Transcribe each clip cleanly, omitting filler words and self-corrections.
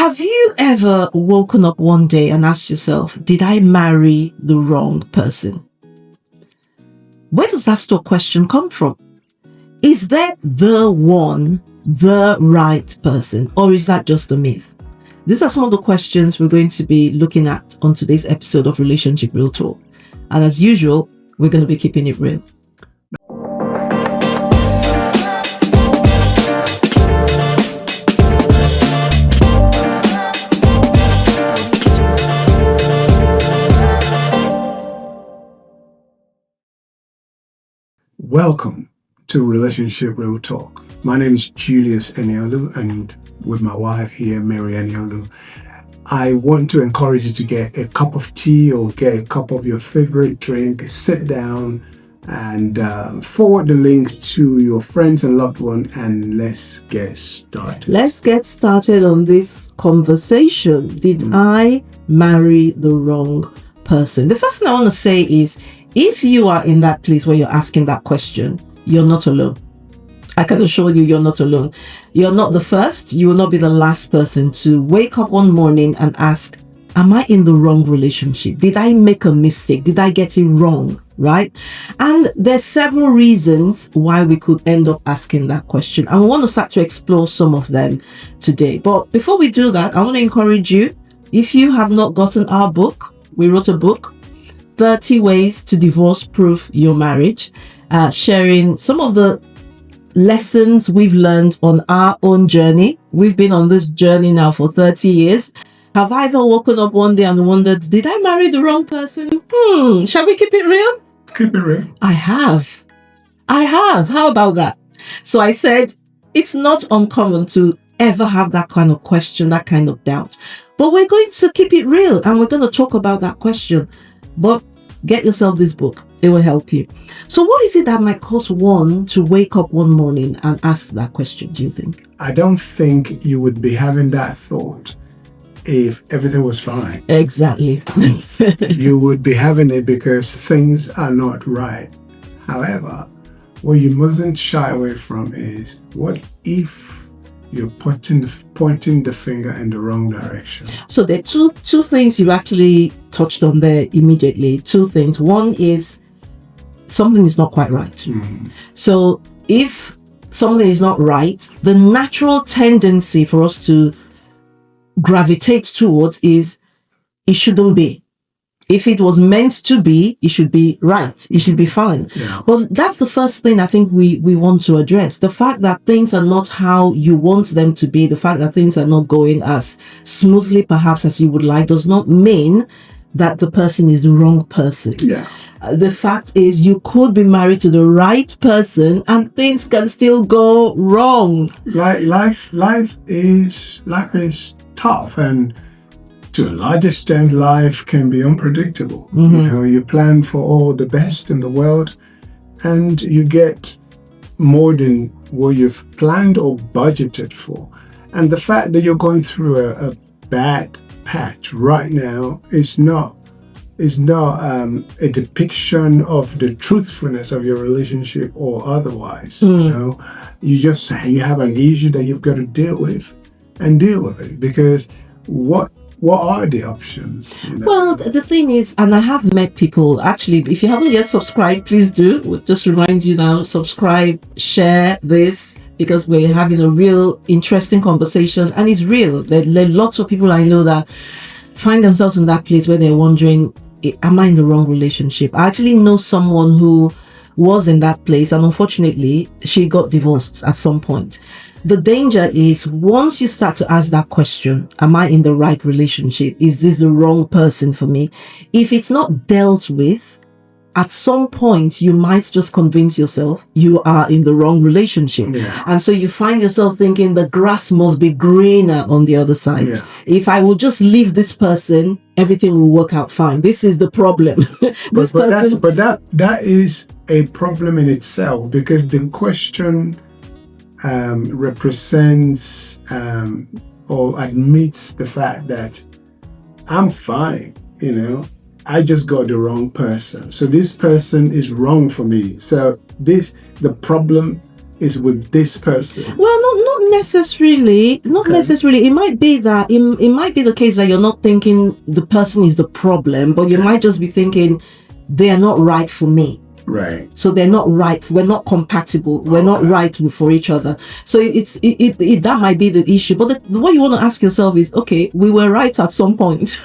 Have you ever woken up one day and asked yourself, did I marry the wrong person? Where does that stock question come from? Is there the one, the right person, or is that just a myth? These are some of the questions we're going to be looking at on today's episode of Relationship Real Talk. And as usual, we're going to be keeping it real. Welcome to Relationship Real Talk. My name is Julius and Eniolu, and with my wife here, Mary Eniolu. I want to encourage you to get a cup of tea or get a cup of your favorite drink, sit down and forward the link to your friends and loved one, and let's get started. Let's get started on this conversation. Did I marry the wrong person? The first thing I want to say is, if you are in that place where you're asking that question, you're not alone. I can assure you, you're not alone. You're not the first. You will not be the last person to wake up one morning and ask, am I in the wrong relationship? Did I make a mistake? Did I get it wrong? Right? And there's several reasons why we could end up asking that question. And we want to start to explore some of them today. But before we do that, I want to encourage you, if you have not gotten our book, we wrote a book, 30 Ways to Divorce-Proof Your Marriage, sharing some of the lessons we've learned on our own journey. We've been on this journey now for 30 years. Have I ever woken up one day and wondered, did I marry the wrong person? Shall we keep it real? Keep it real. I have. How about that? So I said, it's not uncommon to ever have that kind of question, that kind of doubt. But we're going to keep it real and we're going to talk about that question. But get yourself this book. It will help you. So what is it that might cause one to wake up one morning and ask that question, do you think? I don't think you would be having that thought if everything was fine. Exactly. You would be having it because things are not right. However, what you mustn't shy away from is, what if you're pointing the finger in the wrong direction? So there are two things you actually touched on there immediately. Two things. One is something is not quite right. So if something is not right, the natural tendency for us to gravitate towards is it shouldn't be. If it was meant to be, it should be right. It should be fine. Yeah. But that's the first thing I think we want to address. The fact that things are not how you want them to be, the fact that things are not going as smoothly perhaps as you would like, does not mean that the person is the wrong person. Yeah. The fact is, you could be married to the right person and things can still go wrong. Life is tough, and to a large extent, life can be unpredictable. You plan for all the best in the world, and you get more than what you've planned or budgeted for. And the fact that you're going through a bad patch right now is not a depiction of the truthfulness of your relationship or otherwise. You have an issue that you've got to deal with, and deal with it, because what are the options? Well, the thing is, and I have met people, actually, if you haven't yet subscribed, please do. We'll just remind you now, subscribe, share this, because we're having a real interesting conversation, and it's real. There are lots of people I know that find themselves in that place where they're wondering, am I in the wrong relationship? I actually know someone who was in that place, and unfortunately, she got divorced at some point. The danger is, once you start to ask that question, am I in the right relationship? Is this the wrong person for me? If it's not dealt with, at some point, you might just convince yourself you are in the wrong relationship. Yeah. And so you find yourself thinking the grass must be greener on the other side. Yeah. If I will just leave this person, everything will work out fine. This is the problem. That is a problem in itself, because the question represents or admits the fact that I'm fine, I just got the wrong person. So this person is wrong for me. So the problem is with this person. Well, not Not necessarily. Not necessarily. It might be that it might be the case that you're not thinking the person is the problem, but you might just be thinking they are not right for me. Right. So they're not right. We're not compatible. We're not right for each other. So that might be the issue. But what you want to ask yourself is, okay, we were right at some point.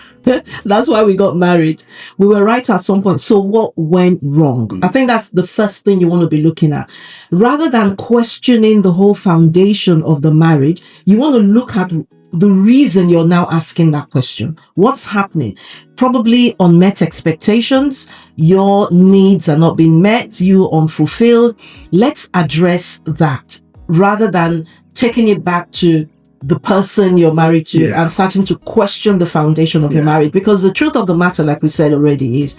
That's why we got married. We were right at some point. So what went wrong? I think that's the first thing you want to be looking at. Rather than questioning the whole foundation of the marriage, you want to look at the reason you're now asking that question. What's happening? Probably unmet expectations. Your needs are not being met. You're unfulfilled. Let's address that rather than taking it back to the person you're married to and starting to question the foundation of your marriage. Because the truth of the matter, like we said already, is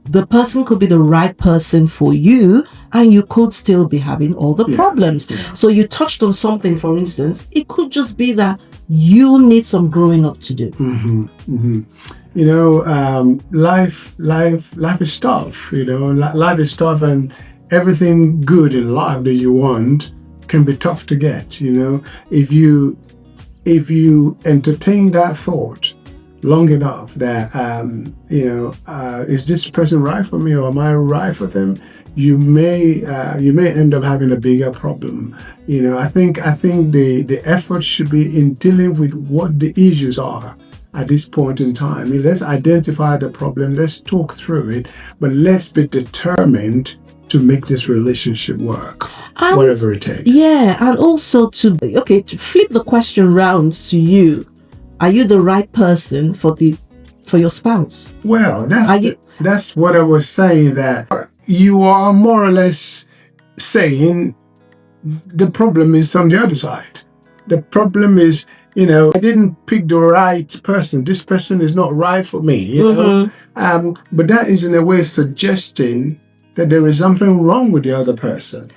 the person could be the right person for you and you could still be having all the problems. Yeah. So you touched on something, for instance, it could just be that you need some growing up to do. Mm-hmm. Mm-hmm. You know, life is tough. You know, life is tough, and everything good in life that you want can be tough to get. You know, if you entertain that thought long enough that is this person right for me, or am I right for them? You may end up having a bigger problem. You know, I think the effort should be in dealing with what the issues are at this point in time. I mean, let's identify the problem, let's talk through it, but let's be determined to make this relationship work, and whatever it takes. Yeah, and also to flip the question round to you. Are you the right person for your spouse? Well, that's what I was saying, that you are more or less saying the problem is on the other side. The problem is, I didn't pick the right person. This person is not right for me, you know. But that is in a way suggesting that there is something wrong with the other person.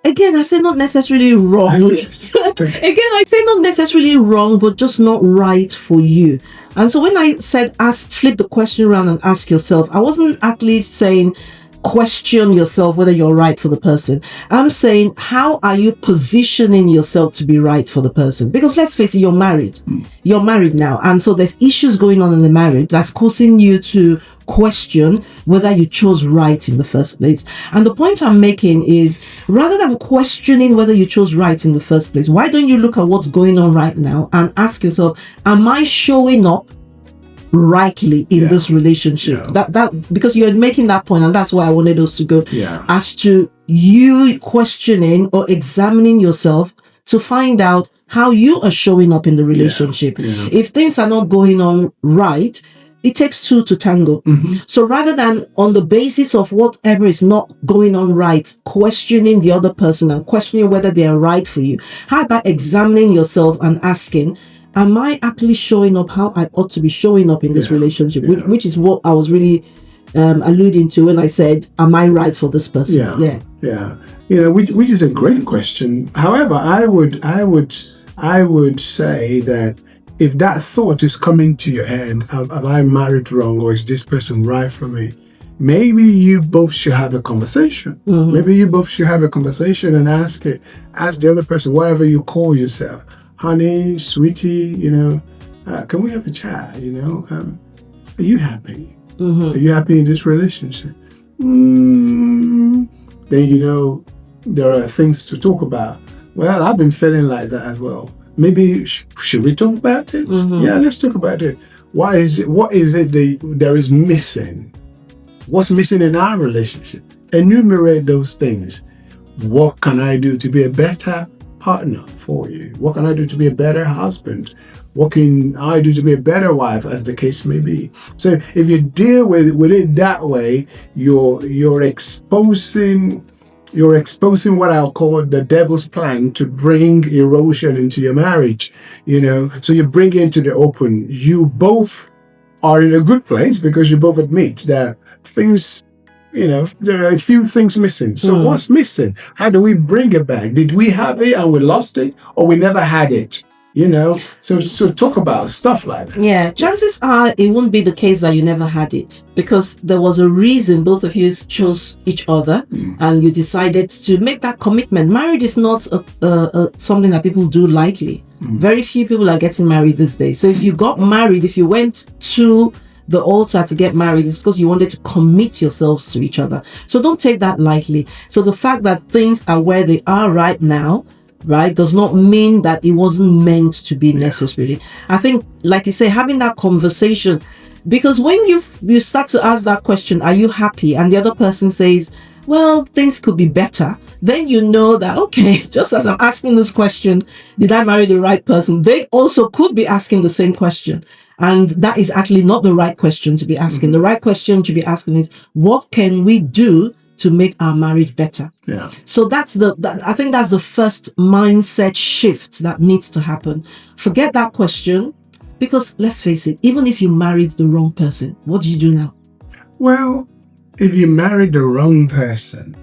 Again, I say not necessarily wrong. Again, I say not necessarily wrong, but just not right for you. And so when I said flip the question around and ask yourself, I wasn't actually saying question yourself whether you're right for the person. I'm saying, how are you positioning yourself to be right for the person? Because let's face it, you're married. You're married now. And so there's issues going on in the marriage that's causing you to question whether you chose right in the first place. And the point I'm making is, rather than questioning whether you chose right in the first place, why don't you look at what's going on right now and ask yourself, am I showing up rightly in this relationship? That because you're making that point, and that's why I wanted us to go as to you questioning or examining yourself to find out how you are showing up in the relationship. If things are not going on right, it takes two to tango. So rather than on the basis of whatever is not going on right, questioning the other person and questioning whether they are right for you, how about examining yourself and asking, am I actually showing up how I ought to be showing up in this relationship? Which is what I was really alluding to when I said, am I right for this person? Yeah. You know, which is a great question. However, I would say that if that thought is coming to your head, have I married wrong, or is this person right for me? Maybe you both should have a conversation. Maybe you both should have a conversation and ask the other person, whatever you call yourself, honey, sweetie, can we have a chat? Are you happy? Are you happy in this relationship? Then there are things to talk about. Well, I've been feeling like that as well. Maybe should we talk about it? Yeah, let's talk about it. What is it there is missing? What's missing in our relationship? Enumerate those things. What can I do to be a better partner for you? What can I do to be a better husband? What can I do to be a better wife, as the case may be? So if you deal with it that way, you're exposing what I'll call the devil's plan to bring erosion into your marriage. So you bring it into the open. You both are in a good place because you both admit that things, there are a few things missing. So what's missing? How do we bring it back? Did we have it and we lost it, or we never had it? So talk about stuff like that. Yeah, chances are it won't be the case that you never had it, because there was a reason both of you chose each other and you decided to make that commitment. Marriage is not something that people do lightly. Very few people are getting married these days. So if you got married, if you went to the altar to get married, it's because you wanted to commit yourselves to each other. So don't take that lightly. So the fact that things are where they are right now, right, does not mean that it wasn't meant to be necessarily. I think, like you say, having that conversation, because when you start to ask that question, are you happy? And the other person says, well, things could be better. Then you know that, okay, just as I'm asking this question, did I marry the right person? They also could be asking the same question. And that is actually not the right question to be asking. The right question to be asking is, what can we do to make our marriage better? Yeah. So I think that's the first mindset shift that needs to happen. Forget that question, because let's face it, even if you married the wrong person, what do you do now? Well, if you married the wrong person,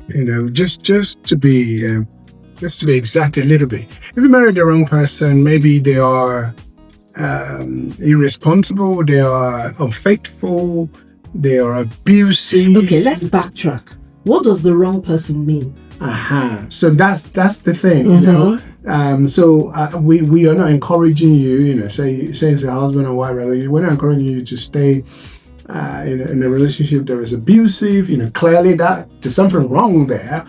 just to be exact a little bit, if you married the wrong person, maybe they are irresponsible, they are unfaithful, they are abusive. Okay, let's backtrack. What does the wrong person mean? So that's the thing, we are not encouraging you, say it's a husband and wife relationship. We're not encouraging you to stay in a relationship that is abusive. Clearly that there's something wrong there,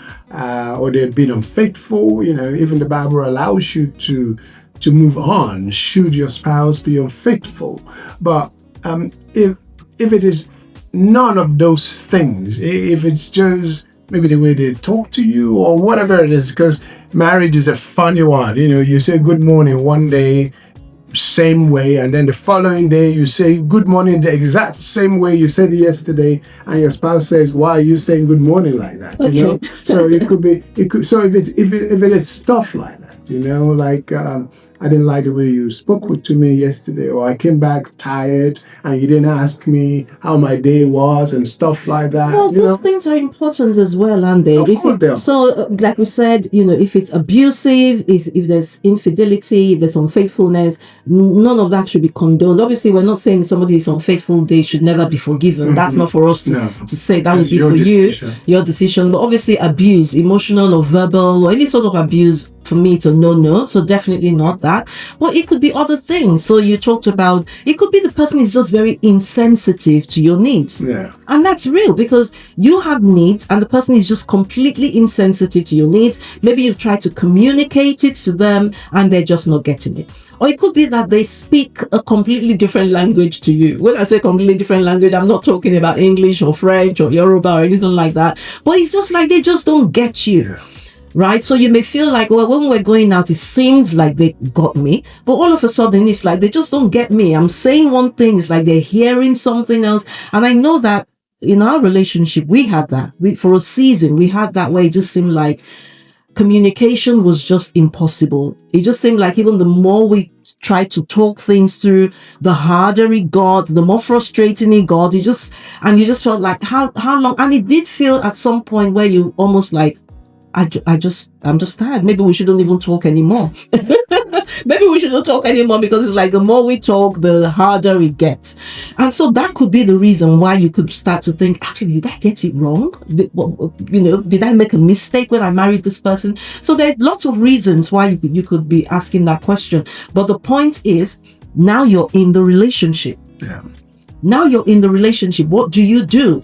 or they've been unfaithful. Even the Bible allows you to move on should your spouse be unfaithful. But if it is none of those things, if it's just maybe the way they talk to you or whatever it is, because marriage is a funny one. You say good morning one day, same way, and then the following day you say good morning the exact same way you said it yesterday, and your spouse says, why are you saying good morning like that? Okay. So so if it is stuff like that, like I didn't like the way you spoke to me yesterday, or I came back tired and you didn't ask me how my day was and stuff like that. Well, those things are important as well, aren't they? Of course they are. So, like we said, if it's abusive, if there's infidelity, if there's unfaithfulness, none of that should be condoned. Obviously, we're not saying somebody is unfaithful, they should never be forgiven. That's not for us to say. That would be for decision. Your decision. But obviously, abuse, emotional or verbal, or any sort of abuse, for me, it's a no. So definitely not that. But it could be other things. So you talked about, it could be the person is just very insensitive to your needs. Yeah. And that's real, because you have needs and the person is just completely insensitive to your needs. Maybe you've tried to communicate it to them and they're just not getting it. Or it could be that they speak a completely different language to you. When I say completely different language, I'm not talking about English or French or Yoruba or anything like that. But it's just like they just don't get you. Yeah. Right? So you may feel like, well, when we're going out, it seems like they got me, but all of a sudden it's like they just don't get me. I'm saying one thing, it's like they're hearing something else. And I know that in our relationship, we had that. For a season, we had that where it just seemed like communication was just impossible. It just seemed like even the more we tried to talk things through, the harder it got, the more frustrating it got. You just felt like how long? And it did feel at some point where you almost like, I'm just tired. Maybe we shouldn't even talk anymore. Maybe we shouldn't talk anymore, because it's like the more we talk, the harder it gets. And so that could be the reason why you could start to think, actually, did I get it wrong? Did I make a mistake when I married this person? So there are lots of reasons why you could be asking that question. But the point is, now you're in the relationship. Yeah. Now you're in the relationship. What do you do?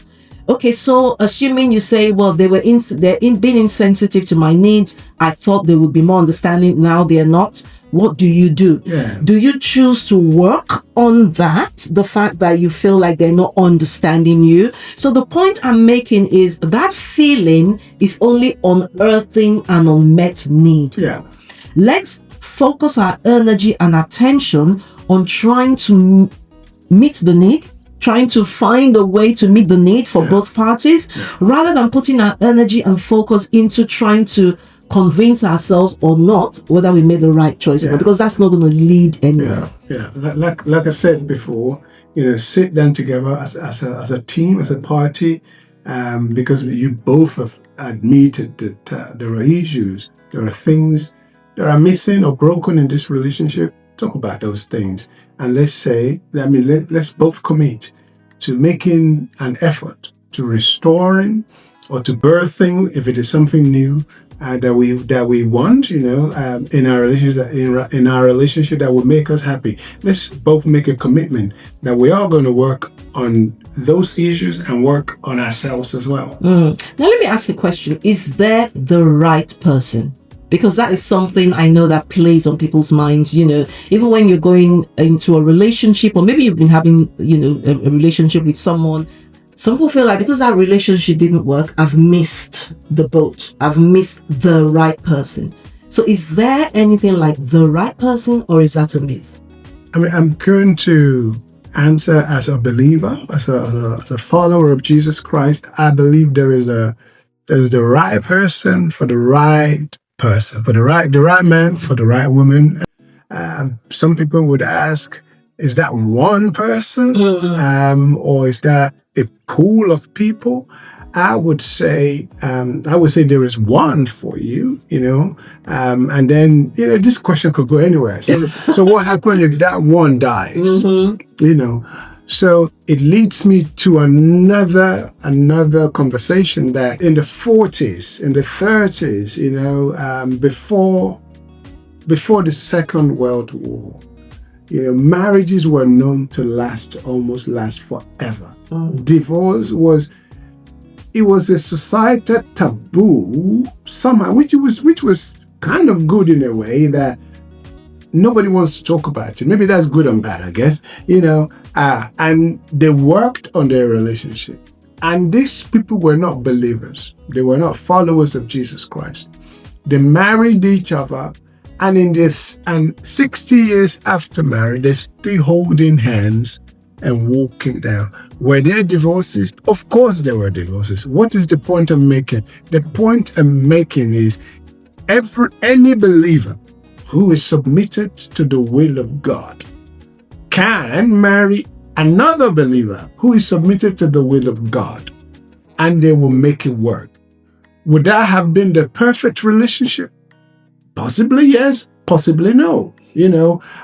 Okay, so assuming you say, well, they're being insensitive to my needs. I thought they would be more understanding. Now they're not. What do you do? Yeah. Do you choose to work on that? The fact that you feel like they're not understanding you. So the point I'm making is that feeling is only unearthing an unmet need. Yeah. Let's focus our energy and attention on trying to meet the need, trying to find a way to meet the need for both parties, rather than putting our energy and focus into trying to convince ourselves or not whether we made the right choice, because that's not going to lead anywhere. Yeah. Like I said before, sit down together as a team, as a party, because you both have admitted that there are issues, there are things that are missing or broken in this relationship. talk about those things. And let's say, let's both commit to making an effort to restoring or to birthing, if it is something new that we want, in our relationship that will make us happy. Let's both make a commitment that we are going to work on those issues and work on ourselves as well. Now let me ask you a question. Is there the right person? Because that is something I know that plays on people's minds, even when you're going into a relationship, or maybe you've been having, a relationship with someone. Some people feel like because that relationship didn't work, I've missed the boat. I've missed the right person. So is there anything like the right person, or is that a myth? I'm going to answer as a believer, as a follower of Jesus Christ. I believe there's the right person for the right person, for the right man, for the right woman. Some people would ask, is that one person, or is that a pool of people? I would say there is one for you, and then this question could go anywhere. So what happens if that one dies? So it leads me to another conversation that in the 40s, in the 30s, before the Second World War, marriages were known to last forever. Divorce was a societal taboo somehow, which was kind of good in a way that nobody wants to talk about it. Maybe that's good and bad, I guess. And they worked on their relationship. And these people were not believers. They were not followers of Jesus Christ. They married each other. And 60 years after marriage, they're still holding hands and walking down. Were there divorces? Of course there were divorces. What is the point I'm making? The point I'm making is any believer who is submitted to the will of God can marry another believer who is submitted to the will of God, and they will make it work. Would that have been the perfect relationship? Possibly yes, possibly no.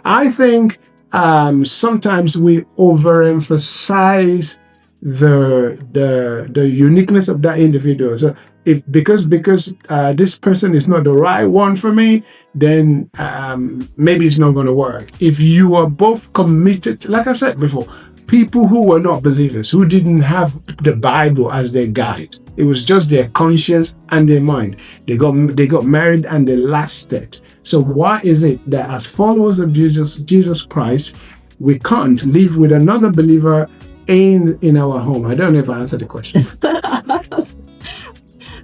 I think sometimes we overemphasize the uniqueness of that individual. So because this person is not the right one for me, then maybe it's not going to work. If you are both committed, like I said before, people who were not believers, who didn't have the Bible as their guide, it was just their conscience and their mind. They got married and they lasted. So why is it that as followers of Jesus Christ, we can't live with another believer in our home? I don't know if I answered the question.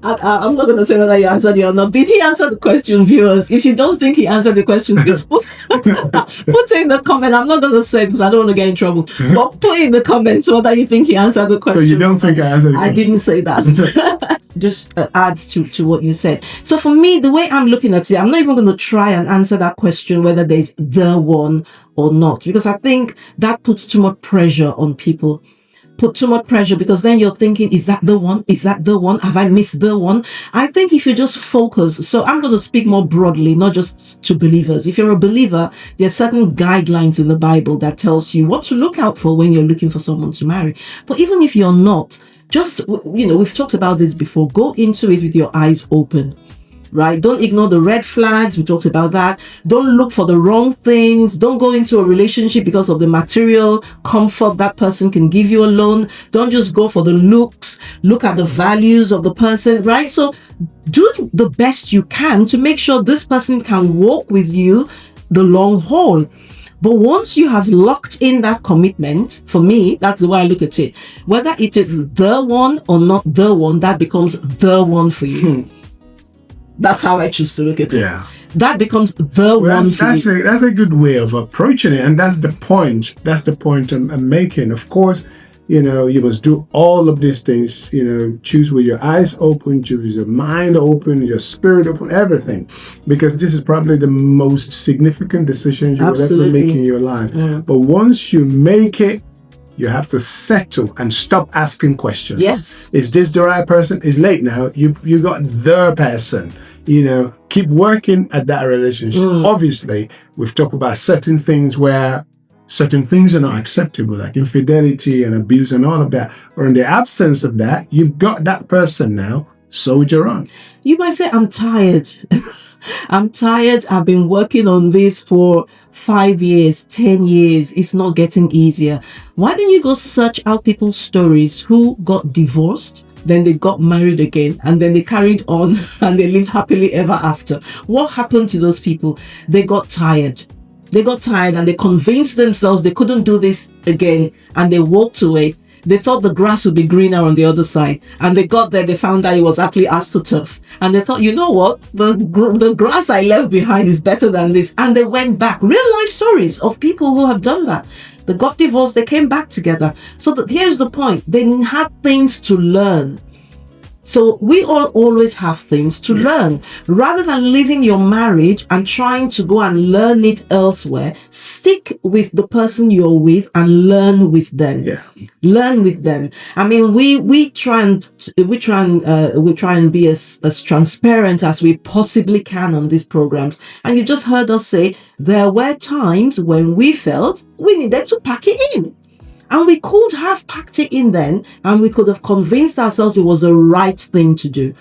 I'm not going to say whether he answered it or not. Did he answer the question, viewers? If you don't think he answered the question, just put it in the comment. I'm not going to say because I don't want to get in trouble. But put in the comments whether you think he answered the question. So you don't think I answered the question? I didn't say that. Just add to what you said. So for me, the way I'm looking at it, I'm not even going to try and answer that question whether there's the one or not, because I think that puts too much pressure on people. Put too much pressure, because then you're thinking, is that the one? Is that the one? Have I missed the one? I think if you just focus, so I'm going to speak more broadly, not just to believers. If you're a believer, there are certain guidelines in the Bible that tells you what to look out for when you're looking for someone to marry. But even if you're not, just, we've talked about this before, go into it with your eyes open. Right? Don't ignore the red flags. We talked about that. Don't look for the wrong things. Don't go into a relationship because of the material comfort that person can give you alone. Don't just go for the looks. Look at the values of the person, right? So do the best you can to make sure this person can walk with you the long haul. But once you have locked in that commitment, for me, that's the way I look at it. Whether it is the one or not the one, that becomes the one for you. That's how I choose to look at it. Yeah. That becomes the one for you. That's a good way of approaching it. And that's the point. That's the point I'm making. Of course, you must do all of these things, choose with your eyes open, choose with your mind open, your spirit open, everything. Because this is probably the most significant decision you will ever make in your life. Yeah. But once you make it, you have to settle and stop asking questions. Yes. Is this the right person? It's late now. You got the person. keep working at that relationship. Obviously, we've talked about certain things where certain things are not acceptable, like infidelity and abuse and all of that. Or in the absence of that, you've got that person now, soldier on. You might say, I'm tired. I'm tired. I've been working on this for 5 years, 10 years. It's not getting easier. Why don't you go search out people's stories who got divorced, then they got married again, and then they carried on and they lived happily ever after? What happened to those people? They got tired. They got tired and they convinced themselves they couldn't do this again, and they walked away. They thought the grass would be greener on the other side, and they got there, they found out it was actually astroturf, and they thought, you know what, the grass I left behind is better than this, and they went back. Real life stories of people who have done that. They got divorced, they came back together. So that here's the point, they had things to learn. So we all always have things to learn. Rather than leaving your marriage and trying to go and learn it elsewhere, stick with the person you're with and learn with them. Learn with them. I mean, we try and be as transparent as we possibly can on these programs. And you just heard us say there were times when we felt we needed to pack it in. And we could have packed it in then, and we could have convinced ourselves it was the right thing to do.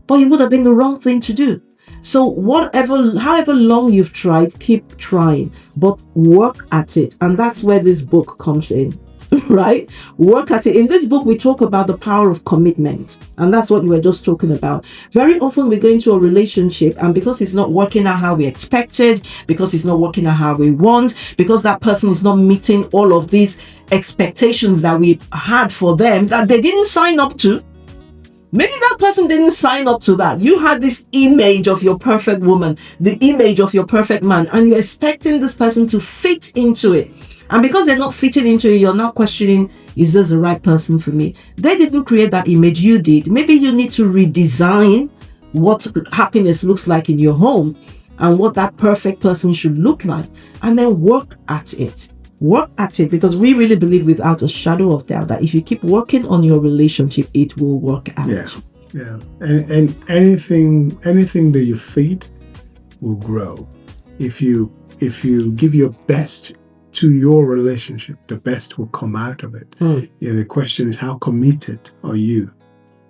But it would have been the wrong thing to do. So however long you've tried, keep trying, but work at it. And that's where this book comes in, right? Work at it. In this book, we talk about the power of commitment. And that's what you were just talking about. Very often we go into a relationship, and because it's not working out how we expected, because it's not working out how we want, because that person is not meeting all of these expectations that we had for them that they didn't sign up to. Maybe that person didn't sign up to that. You had this image of your perfect woman, the image of your perfect man, and you're expecting this person to fit into it. And because they're not fitting into it, you're now questioning, is this the right person for me? They didn't create that image, you did. Maybe you need to redesign what happiness looks like in your home and what that perfect person should look like, and then work at it. Work at it, because we really believe without a shadow of doubt that if you keep working on your relationship, it will work out. Yeah. And anything that you feed will grow. If you give your best to your relationship, the best will come out of it. The question is, how committed are you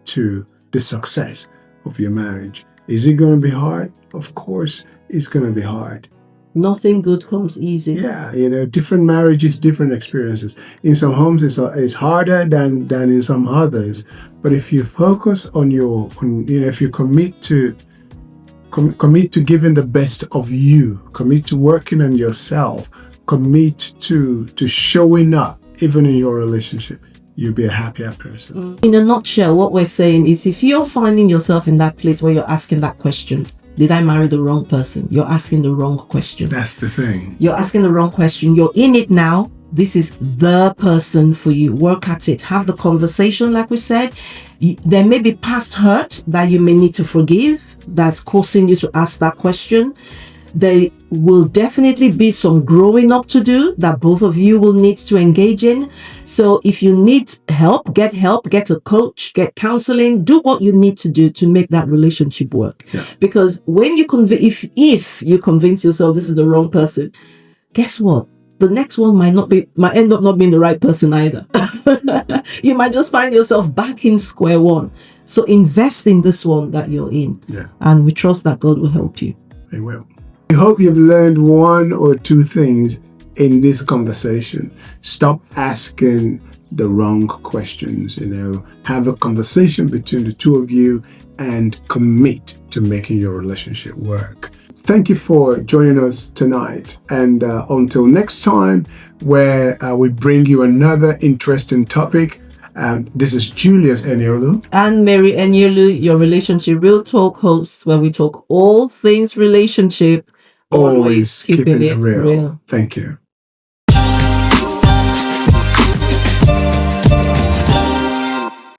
to the success of your marriage? Is it going to be hard? Of course, it's going to be hard. Nothing good comes easy. Yeah, different marriages, different experiences. In some homes, it's harder than in some others. But if you focus on if you commit to giving the best of you, commit to working on yourself, commit to showing up, even in your relationship, you'll be a happier person. In a nutshell, what we're saying is, if you're finding yourself in that place where you're asking that question, did I marry the wrong person? You're asking the wrong question. That's the thing. You're asking the wrong question. You're in it now. This is the person for you. Work at it. Have the conversation, like we said. There may be past hurt that you may need to forgive that's causing you to ask that question. There will definitely be some growing up to do that both of you will need to engage in. So if you need help, get a coach, get counseling, do what you need to do to make that relationship work. Because when you if you convince yourself this is the wrong person, guess what? The next one might end up not being the right person either. You might just find yourself back in square one. So invest in this one that you're in. And we trust that God will help you. He will. I hope you've learned one or two things in this conversation. Stop asking the wrong questions. Have a conversation between the two of you and commit to making your relationship work. Thank you for joining us tonight. And until next time, where we bring you another interesting topic. This is Julius and Eniolu. And Mary Eniolu, your Relationship Real Talk host, where we talk all things relationship. Always keeping it real. Thank you.